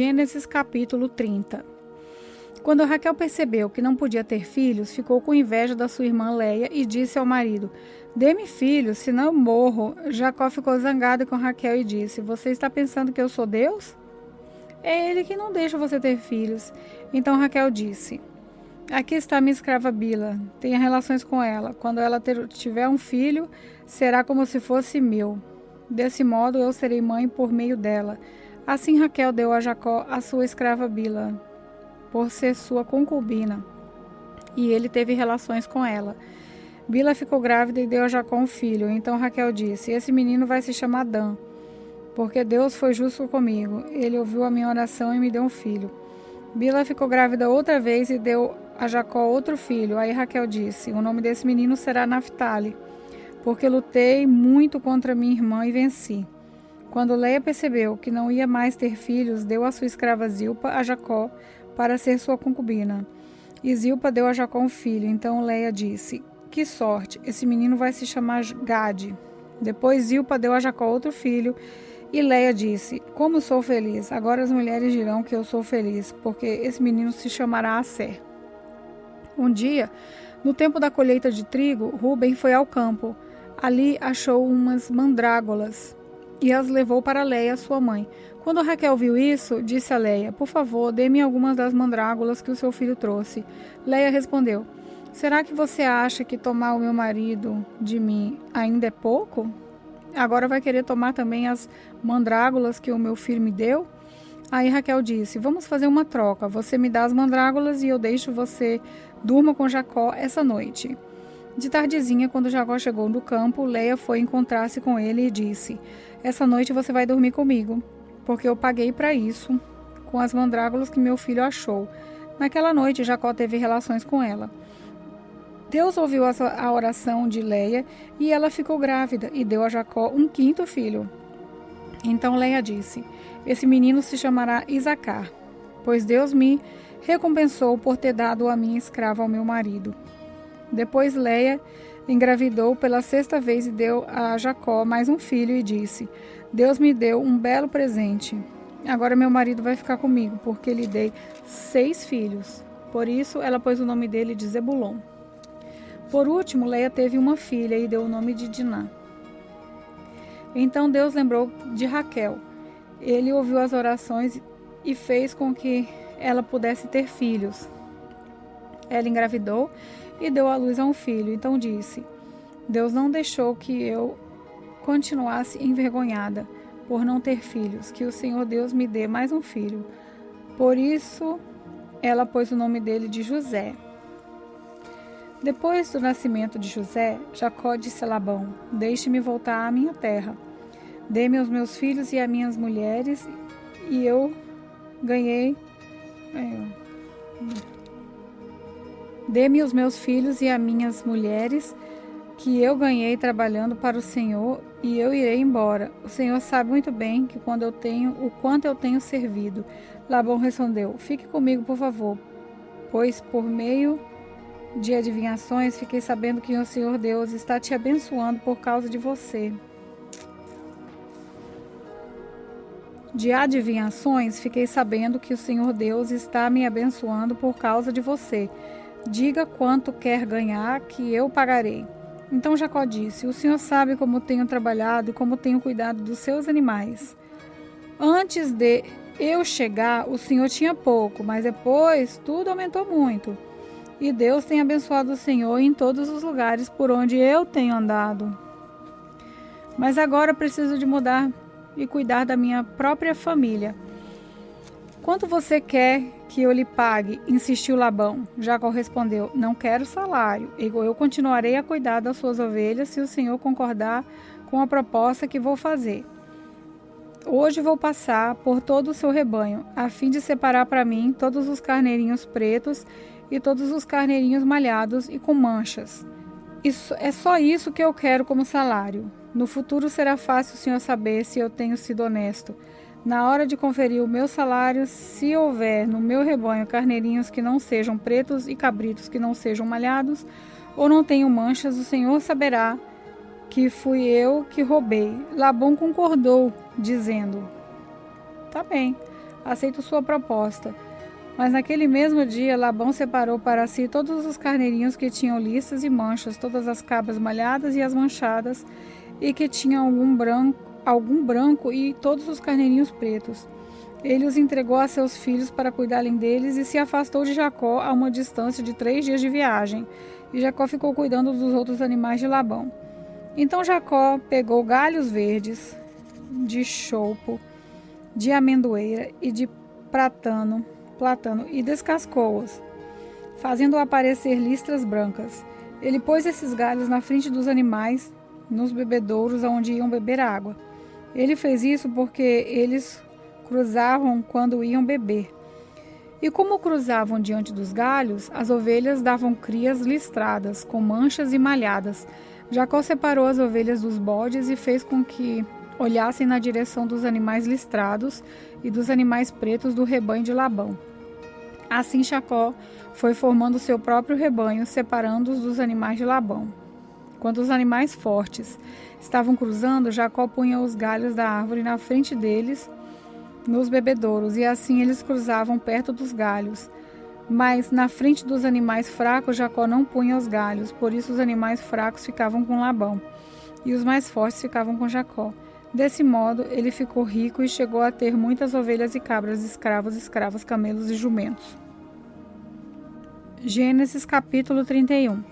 Gênesis capítulo 30. Quando Raquel percebeu que não podia ter filhos, ficou com inveja da sua irmã Léia e disse ao marido: "Dê-me filhos, senão eu morro." Jacó ficou zangado com Raquel e disse: "Você está pensando que eu sou Deus? É ele que não deixa você ter filhos." Então Raquel disse: "Aqui está minha escrava Bila. Tenha relações com ela. Quando ela tiver um filho, será como se fosse meu. Desse modo eu serei mãe por meio dela." Assim Raquel deu a Jacó a sua escrava Bila, por ser sua concubina, e ele teve relações com ela. Bila ficou grávida e deu a Jacó um filho. Então Raquel disse: "Esse menino vai se chamar Dan, porque Deus foi justo comigo. Ele ouviu a minha oração e me deu um filho." Bila ficou grávida outra vez e deu a Jacó outro filho. Aí Raquel disse: "O nome desse menino será Naftali, porque lutei muito contra minha irmã e venci." Quando Léia percebeu que não ia mais ter filhos, deu a sua escrava Zilpa a Jacó para ser sua concubina. E Zilpa deu a Jacó um filho. Então Léia disse: "Que sorte, esse menino vai se chamar Gade." Depois Zilpa deu a Jacó outro filho. E Léia disse: "Como sou feliz! Agora as mulheres dirão que eu sou feliz, porque esse menino se chamará Asser." Um dia, no tempo da colheita de trigo, Ruben foi ao campo. Ali achou umas mandrágoras e as levou para Léia, sua mãe. Quando Raquel viu isso, disse a Léia: "Por favor, dê-me algumas das mandrágoras que o seu filho trouxe." Léia respondeu: "Será que você acha que tomar o meu marido de mim ainda é pouco? Agora vai querer tomar também as mandrágoras que o meu filho me deu?" Aí Raquel disse: "Vamos fazer uma troca. Você me dá as mandrágoras e eu deixo você durma com Jacó essa noite." De tardezinha, quando Jacó chegou do campo, Léia foi encontrar-se com ele e disse: "Essa noite você vai dormir comigo, porque eu paguei para isso com as mandrágoras que meu filho achou." Naquela noite, Jacó teve relações com ela. Deus ouviu a oração de Léia e ela ficou grávida e deu a Jacó um quinto filho. Então Léia disse: "Esse menino se chamará Isacar, pois Deus me recompensou por ter dado a minha escrava ao meu marido." Depois Léia engravidou pela sexta vez e deu a Jacó mais um filho e disse: "Deus me deu um belo presente. Agora meu marido vai ficar comigo, porque lhe dei 6 filhos." Por isso ela pôs o nome dele de Zebulon. Por último, Léia teve uma filha e deu o nome de Diná. Então Deus lembrou de Raquel. Ele ouviu as orações e fez com que ela pudesse ter filhos. Ela engravidou e deu à luz a um filho. Então disse: "Deus não deixou que eu continuasse envergonhada por não ter filhos, que o Senhor Deus me dê mais um filho." Por isso ela pôs o nome dele de José. Depois do nascimento de José, Jacó disse a Labão: "Deixe-me voltar à minha terra. Dê-me os meus filhos e as minhas mulheres, e eu ganhei... Dê-me os meus filhos e as minhas mulheres, que eu ganhei trabalhando para o Senhor, e eu irei embora. O Senhor sabe muito bem que o quanto eu tenho servido." Labão respondeu: "Fique comigo, por favor, pois por meio de adivinhações fiquei sabendo que o Senhor Deus está te abençoando por causa de você." De adivinhações fiquei sabendo que o Senhor Deus está me abençoando por causa de você. Diga quanto quer ganhar, que eu pagarei." Então Jacó disse: "O Senhor sabe como tenho trabalhado e como tenho cuidado dos seus animais. Antes de eu chegar, o Senhor tinha pouco, mas depois tudo aumentou muito. E Deus tem abençoado o Senhor em todos os lugares por onde eu tenho andado. Mas agora preciso de mudar e cuidar da minha própria família. Quanto você quer que eu lhe pague?" insistiu Labão. Jacó respondeu: "Não quero salário. Eu continuarei a cuidar das suas ovelhas se o Senhor concordar com a proposta que vou fazer. Hoje vou passar por todo o seu rebanho, a fim de separar para mim todos os carneirinhos pretos e todos os carneirinhos malhados e com manchas. É só isso que eu quero como salário. No futuro será fácil o Senhor saber se eu tenho sido honesto. Na hora de conferir o meu salário, se houver no meu rebanho carneirinhos que não sejam pretos e cabritos que não sejam malhados ou não tenham manchas, o Senhor saberá que fui eu que roubei." Labão concordou, dizendo: "Tá bem." aceito sua proposta. Mas naquele mesmo dia, Labão separou para si todos os carneirinhos que tinham listas e manchas, todas as cabras malhadas e as manchadas, e que tinham algum branco e todos os carneirinhos pretos. Ele os entregou a seus filhos para cuidarem deles e se afastou de Jacó a uma distância de 3 dias de viagem. E Jacó ficou cuidando dos outros animais de Labão. Então Jacó pegou galhos verdes, de choupo, de amendoeira e de platano e descascou-os, fazendo aparecer listras brancas. Ele pôs esses galhos na frente dos animais, nos bebedouros onde iam beber água. Ele fez isso porque eles cruzavam quando iam beber. E como cruzavam diante dos galhos, as ovelhas davam crias listradas, com manchas e malhadas. Jacó separou as ovelhas dos bodes e fez com que olhassem na direção dos animais listrados e dos animais pretos do rebanho de Labão. Assim Jacó foi formando seu próprio rebanho, separando-os dos animais de Labão. Quando os animais fortes estavam cruzando, Jacó punha os galhos da árvore na frente deles, nos bebedouros, e assim eles cruzavam perto dos galhos. Mas na frente dos animais fracos, Jacó não punha os galhos, por isso os animais fracos ficavam com Labão, e os mais fortes ficavam com Jacó. Desse modo, ele ficou rico e chegou a ter muitas ovelhas e cabras, escravas, camelos e jumentos. Gênesis capítulo 31.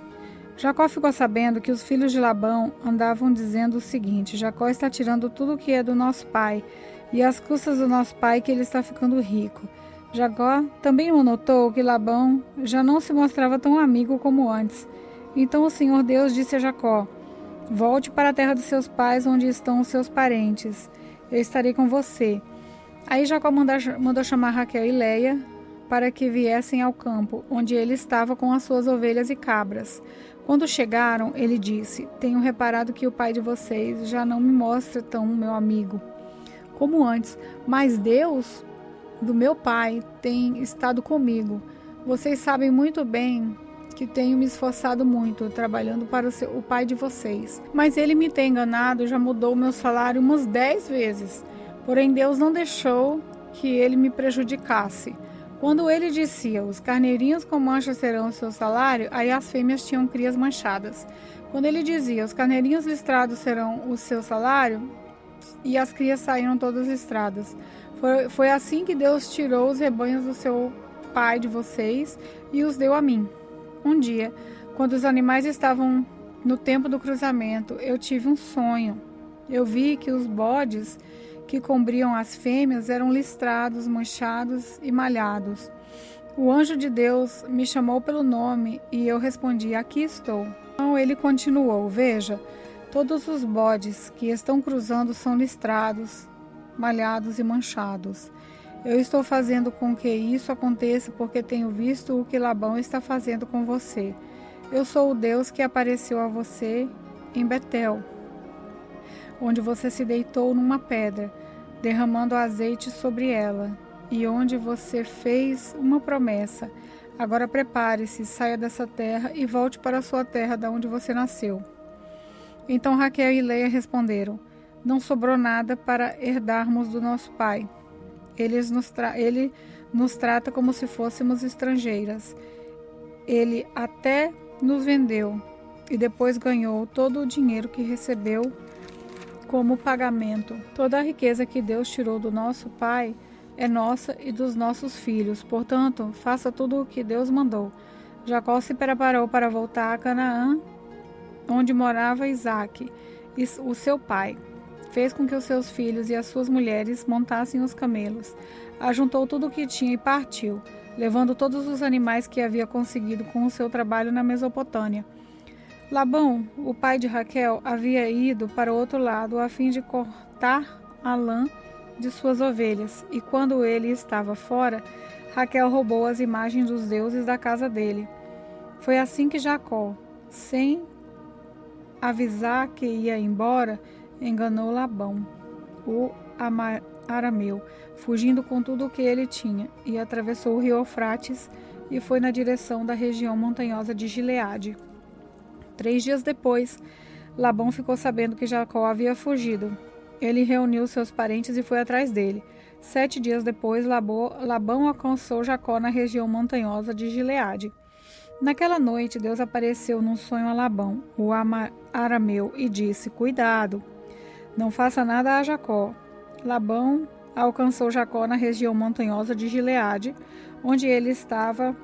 Jacó ficou sabendo que os filhos de Labão andavam dizendo o seguinte: Jacó está tirando tudo o que é do nosso pai, e às custas do nosso pai que ele está ficando rico. Jacó também notou que Labão já não se mostrava tão amigo como antes. Então o Senhor Deus disse a Jacó: volte para a terra dos seus pais, onde estão os seus parentes. Eu estarei com você. Aí Jacó mandou chamar Raquel e Leia para que viessem ao campo, onde ele estava com as suas ovelhas e cabras. Quando chegaram, ele disse: tenho reparado que o pai de vocês já não me mostra tão meu amigo como antes, mas Deus do meu pai tem estado comigo. Vocês sabem muito bem que tenho me esforçado muito, trabalhando para o pai de vocês. Mas ele me tem enganado, já mudou o meu salário umas 10 vezes. Porém, Deus não deixou que ele me prejudicasse. Quando ele dizia: os carneirinhos com manchas serão o seu salário, aí as fêmeas tinham crias manchadas. Quando ele dizia: os carneirinhos listrados serão o seu salário, e as crias saíram todas listradas. Foi assim que Deus tirou os rebanhos do seu pai de vocês e os deu a mim. Um dia, quando os animais estavam no tempo do cruzamento, eu tive um sonho. Eu vi que os bodes que cobriam as fêmeas eram listrados, manchados e malhados. O anjo de Deus me chamou pelo nome e eu respondi: aqui estou. Então ele continuou: veja, todos os bodes que estão cruzando são listrados, malhados e manchados. Eu estou fazendo com que isso aconteça porque tenho visto o que Labão está fazendo com você. Eu sou o Deus que apareceu a você em Betel, onde você se deitou numa pedra, derramando azeite sobre ela, e onde você fez uma promessa. Agora prepare-se, saia dessa terra e volte para a sua terra, da onde você nasceu. Então Raquel e Leia responderam: não sobrou nada para herdarmos do nosso pai. Ele nos trata como se fôssemos estrangeiras. Ele até nos vendeu e depois ganhou todo o dinheiro que recebeu como pagamento. Toda a riqueza que Deus tirou do nosso pai é nossa e dos nossos filhos. Portanto, faça tudo o que Deus mandou. Jacó se preparou para voltar a Canaã, onde morava Isaque, o seu pai. Fez com que os seus filhos e as suas mulheres montassem os camelos. Ajuntou tudo o que tinha e partiu, levando todos os animais que havia conseguido com o seu trabalho na Mesopotâmia. Labão, o pai de Raquel, havia ido para o outro lado a fim de cortar a lã de suas ovelhas, e quando ele estava fora, Raquel roubou as imagens dos deuses da casa dele. Foi assim que Jacó, sem avisar que ia embora, enganou Labão, o arameu, fugindo com tudo o que ele tinha, e atravessou o rio Eufrates e foi na direção da região montanhosa de Gileade. 3 dias depois, Labão ficou sabendo que Jacó havia fugido. Ele reuniu seus parentes e foi atrás dele. 7 dias depois, Labão alcançou Jacó na região montanhosa de Gileade. Naquela noite, Deus apareceu num sonho a Labão, o arameu, e disse: Cuidado, não faça nada a Jacó. Labão alcançou Jacó na região montanhosa de Gileade, onde ele estava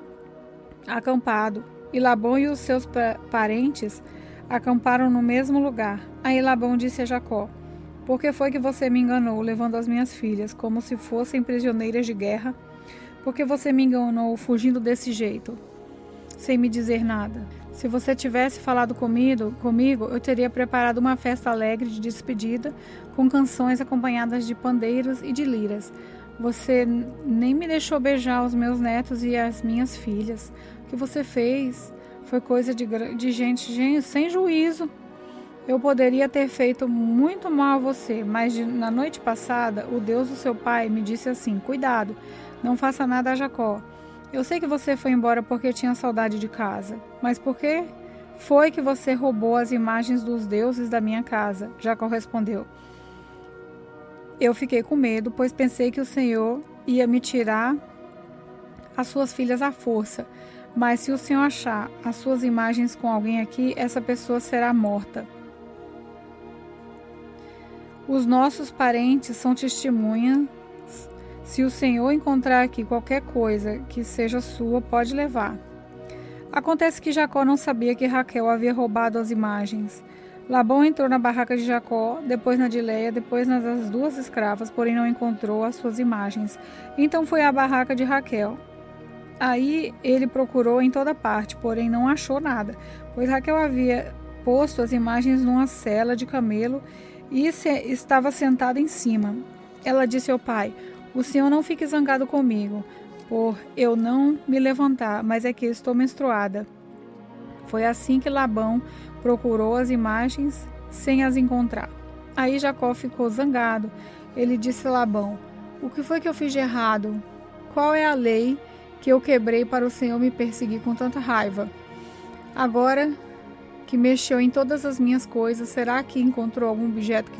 acampado, e Labão e os seus parentes acamparam no mesmo lugar. Aí Labão disse a Jacó: Por que foi que você me enganou, levando as minhas filhas, como se fossem prisioneiras de guerra? Por que você me enganou, fugindo desse jeito, sem me dizer nada? Se você tivesse falado comigo, eu teria preparado uma festa alegre de despedida, com canções acompanhadas de pandeiros e de liras. Você nem me deixou beijar os meus netos e as minhas filhas. O que você fez foi coisa de gente sem juízo. Eu poderia ter feito muito mal a você, mas na noite passada, o Deus do seu pai me disse assim: Cuidado, não faça nada a Jacó. Eu sei que você foi embora porque tinha saudade de casa, mas por que foi que você roubou as imagens dos deuses da minha casa? Jacó respondeu: Eu fiquei com medo, pois pensei que o Senhor ia me tirar as suas filhas à força. Mas se o Senhor achar as suas imagens com alguém aqui, essa pessoa será morta. Os nossos parentes são testemunhas. Se o Senhor encontrar aqui qualquer coisa que seja sua, pode levar. Acontece que Jacó não sabia que Raquel havia roubado as imagens. Labão entrou na barraca de Jacó, depois na de Leia, depois nas das 2 escravas, porém não encontrou as suas imagens. Então foi à barraca de Raquel. Aí ele procurou em toda parte, porém não achou nada, pois Raquel havia posto as imagens numa sela de camelo e estava sentada em cima. Ela disse ao pai: O senhor não fique zangado comigo, por eu não me levantar, mas é que estou menstruada. Foi assim que Labão procurou as imagens sem as encontrar. Aí Jacó ficou zangado. Ele disse a Labão: O que foi que eu fiz de errado? Qual é a lei que eu quebrei para o Senhor me perseguir com tanta raiva? Agora que mexeu em todas as minhas coisas, será que encontrou algum objeto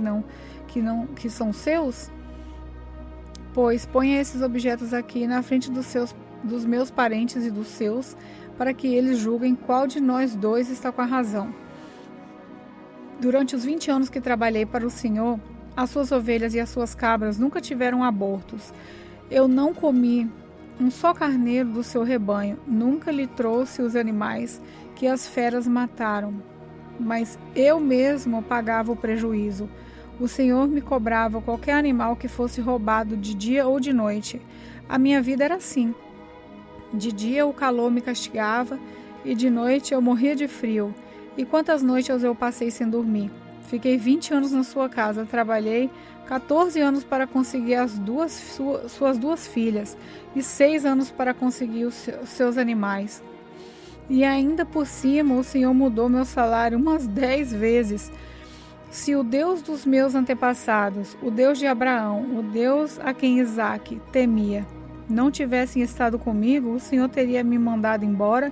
que são seus? Pois ponha esses objetos aqui na frente dos meus parentes e dos seus, para que eles julguem qual de nós dois está com a razão. Durante os 20 anos que trabalhei para o Senhor, as suas ovelhas e as suas cabras nunca tiveram abortos. Eu não comi um só carneiro do seu rebanho, nunca lhe trouxe os animais que as feras mataram, mas eu mesmo pagava o prejuízo. O Senhor me cobrava qualquer animal que fosse roubado de dia ou de noite. A minha vida era assim. De dia o calor me castigava e de noite eu morria de frio. E quantas noites eu passei sem dormir? Fiquei 20 anos na sua casa, trabalhei 14 anos para conseguir suas 2 filhas e 6 anos para conseguir os seus animais. E ainda por cima o Senhor mudou meu salário umas 10 vezes. Se o Deus dos meus antepassados, o Deus de Abraão, o Deus a quem Isaque temia, não tivessem estado comigo, o Senhor teria me mandado embora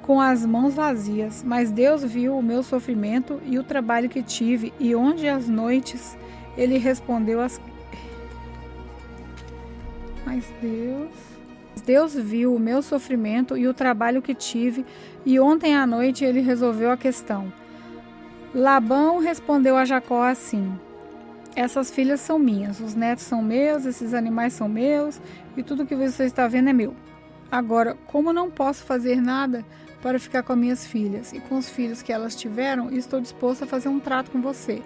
com as mãos vazias. Mas Deus viu o meu sofrimento e o trabalho que tive, e onde as noites ele respondeu Mas Deus viu o meu sofrimento e o trabalho que tive, e ontem à noite ele resolveu a questão. Labão respondeu a Jacó assim: Essas filhas são minhas, os netos são meus, esses animais são meus, e tudo que você está vendo é meu. Agora, como não posso fazer nada para ficar com as minhas filhas e com os filhos que elas tiveram, estou disposto a fazer um trato com você.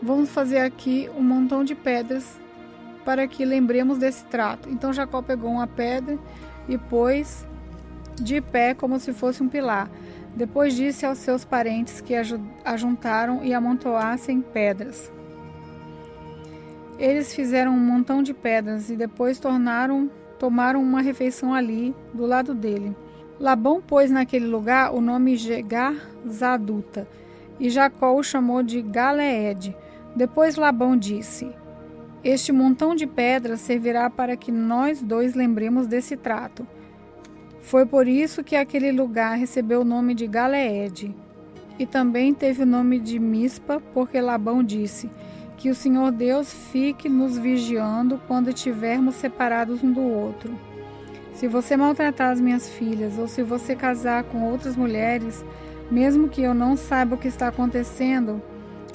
Vamos fazer aqui um montão de pedras para que lembremos desse trato. Então Jacó pegou uma pedra e pôs de pé como se fosse um pilar. Depois disse aos seus parentes que ajuntaram e amontoassem pedras. Eles fizeram um montão de pedras e depois tomaram uma refeição ali, do lado dele. Labão pôs naquele lugar o nome Jegar-Zaduta, e Jacó o chamou de Galeede. Depois Labão disse: Este montão de pedras servirá para que nós 2 lembremos desse trato. Foi por isso que aquele lugar recebeu o nome de Galeede. E também teve o nome de Mispa, porque Labão disse: Que o Senhor Deus fique nos vigiando quando estivermos separados um do outro. Se você maltratar as minhas filhas, ou se você casar com outras mulheres, mesmo que eu não saiba o que está acontecendo,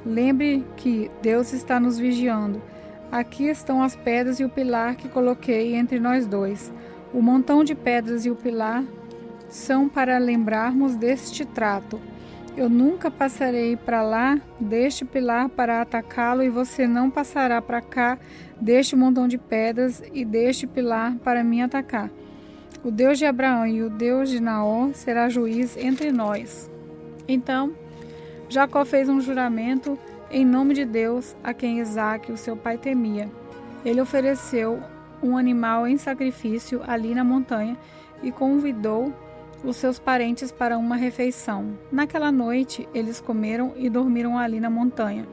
lembre que Deus está nos vigiando. Aqui estão as pedras e o pilar que coloquei entre nós dois. O montão de pedras e o pilar são para lembrarmos deste trato. Eu nunca passarei para lá deste pilar para atacá-lo, e você não passará para cá deste montão de pedras e deste pilar para me atacar. O Deus de Abraão e o Deus de Naor será juiz entre nós. Então, Jacó fez um juramento em nome de Deus, a quem Isaque, o seu pai, temia. Ele ofereceu um animal em sacrifício ali na montanha e convidou os seus parentes para uma refeição. Naquela noite, eles comeram e dormiram ali na montanha.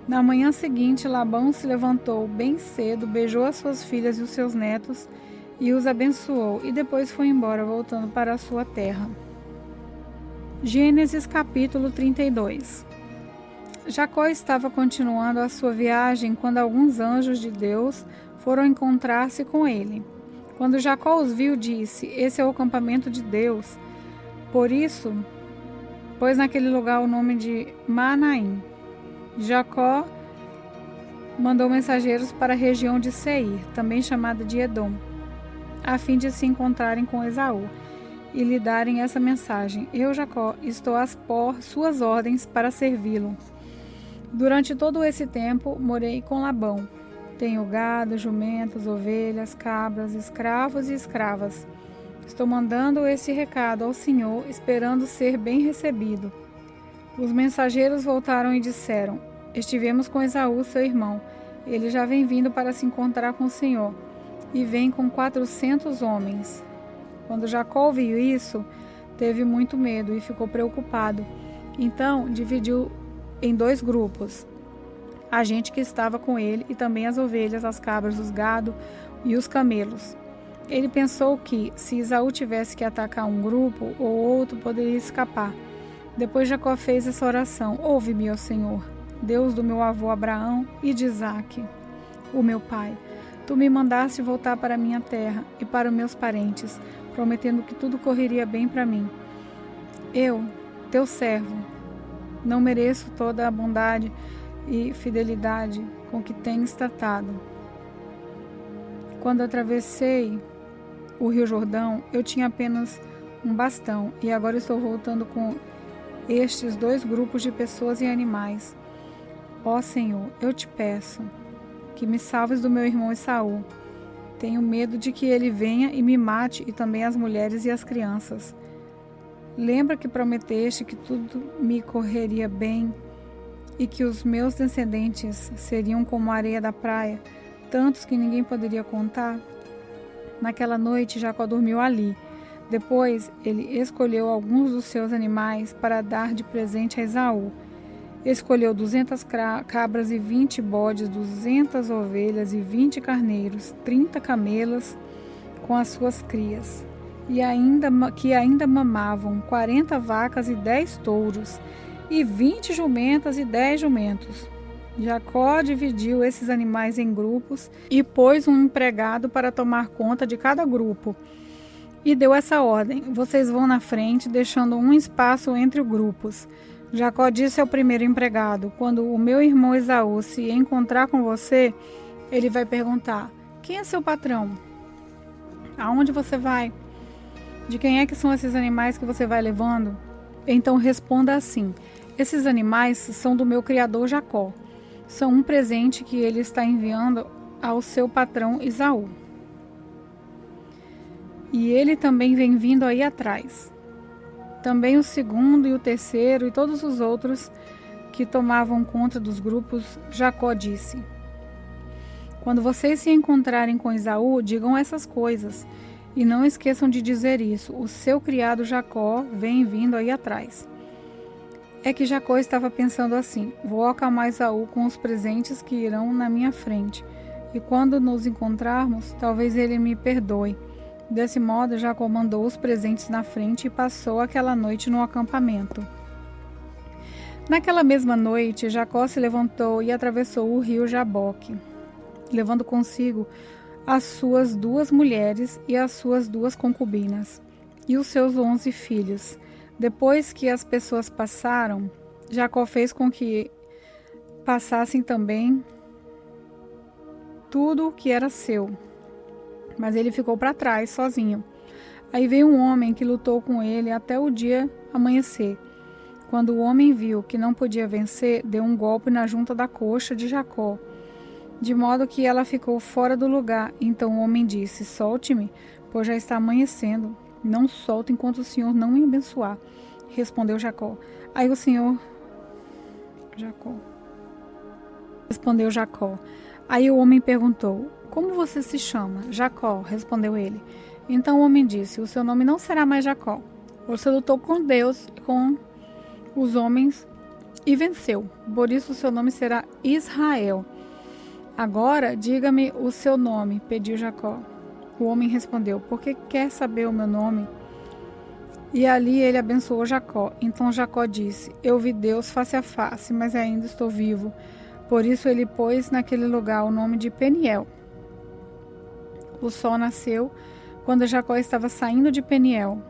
Na manhã seguinte, Labão se levantou bem cedo, beijou as suas filhas e os seus netos e os abençoou, e depois foi embora, voltando para a sua terra. Gênesis capítulo 32. Jacó estava continuando a sua viagem quando alguns anjos de Deus foram encontrar-se com ele. Quando Jacó os viu, disse: Esse é o acampamento de Deus. Por isso, pôs naquele lugar o nome de Manaim. Jacó mandou mensageiros para a região de Seir, também chamada de Edom, a fim de se encontrarem com Esaú e lhe darem essa mensagem: Eu, Jacó, estou às suas ordens para servi-lo. Durante todo esse tempo, morei com Labão. Tenho gado, jumentos, ovelhas, cabras, escravos e escravas. Estou mandando esse recado ao Senhor, esperando ser bem recebido. Os mensageiros voltaram e disseram: Estivemos com Esaú, seu irmão. Ele já vem vindo para se encontrar com o Senhor, e vem com 400 homens. Quando Jacó ouviu isso, teve muito medo e ficou preocupado. Então, dividiu em 2 grupos a gente que estava com ele, e também as ovelhas, as cabras, os gado e os camelos. Ele pensou que, se Esaú tivesse que atacar um grupo ou outro, poderia escapar. Depois Jacó fez essa oração: Ouve-me, ó Senhor, Deus do meu avô Abraão e de Isaque, o meu pai. Tu me mandaste voltar para minha terra e para os meus parentes, prometendo que tudo correria bem para mim. Eu, teu servo, não mereço toda a bondade e fidelidade com que tens tratado. Quando atravessei o Rio Jordão, eu tinha apenas um bastão, e agora estou voltando com estes 2 grupos de pessoas e animais. Ó Senhor, eu te peço que me salves do meu irmão Esaú. Tenho medo de que ele venha e me mate, e também as mulheres e as crianças. Lembra que prometeste que tudo me correria bem e que os meus descendentes seriam como a areia da praia, tantos que ninguém poderia contar? Naquela noite, Jacó dormiu ali. Depois, ele escolheu alguns dos seus animais para dar de presente a Esaú. Escolheu 200 cabras e 20 bodes, 200 ovelhas e 20 carneiros, 30 camelas com as suas crias, e que ainda mamavam, 40 vacas e 10 touros, e 20 jumentas e 10 jumentos. Jacó dividiu esses animais em grupos e pôs um empregado para tomar conta de cada grupo. E deu essa ordem: Vocês vão na frente, deixando um espaço entre os grupos. Jacó disse ao primeiro empregado: Quando o meu irmão Esaú se encontrar com você, ele vai perguntar: Quem é seu patrão? Aonde você vai? De quem é que são esses animais que você vai levando? Então responda assim: Esses animais são do meu criador Jacó. São um presente que ele está enviando ao seu patrão Esaú. E ele também vem vindo aí atrás. Também o segundo e o terceiro e todos os outros que tomavam conta dos grupos, Jacó disse: Quando vocês se encontrarem com Esaú, digam essas coisas, e não esqueçam de dizer isso: o seu criado Jacó vem vindo aí atrás. É que Jacó estava pensando assim: vou acalmar Esaú com os presentes que irão na minha frente, e quando nos encontrarmos, talvez ele me perdoe. Desse modo, Jacó mandou os presentes na frente e passou aquela noite no acampamento. Naquela mesma noite, Jacó se levantou e atravessou o rio Jaboque, levando consigo as suas 2 mulheres e as suas 2 concubinas, e os seus 11 filhos. Depois que as pessoas passaram, Jacó fez com que passassem também tudo o que era seu, mas ele ficou para trás, sozinho. Aí veio um homem que lutou com ele até o dia amanhecer. Quando o homem viu que não podia vencer, deu um golpe na junta da coxa de Jacó, de modo que ela ficou fora do lugar. Então o homem disse: solte-me, pois já está amanhecendo. Não solto enquanto o Senhor não me abençoar. Respondeu Jacó. Aí o Senhor... Respondeu Jacó. Aí o homem perguntou: como você se chama? Jacó, respondeu ele. Então o homem disse: o seu nome não será mais Jacó. Você lutou com Deus e com os homens e venceu. Por isso o seu nome será Israel. Agora diga-me o seu nome, pediu Jacó. O homem respondeu: porque quer saber o meu nome? E ali ele abençoou Jacó. Então Jacó disse: eu vi Deus face a face, mas ainda estou vivo. Por isso ele pôs naquele lugar o nome de Peniel. O sol nasceu quando Jacó estava saindo de Peniel,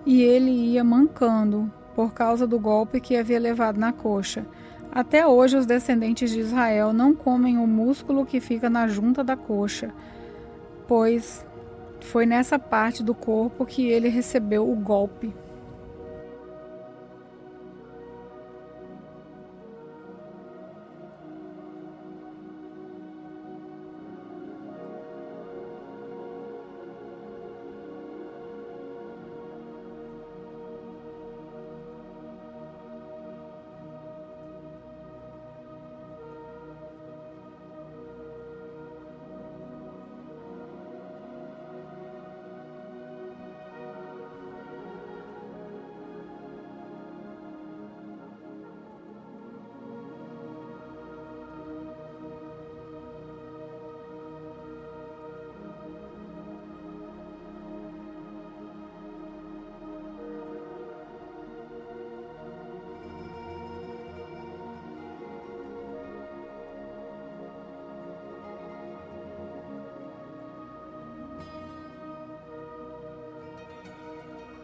e ele ia mancando por causa do golpe que havia levado na coxa. Até hoje os descendentes de Israel não comem o músculo que fica na junta da coxa, pois foi nessa parte do corpo que ele recebeu o golpe.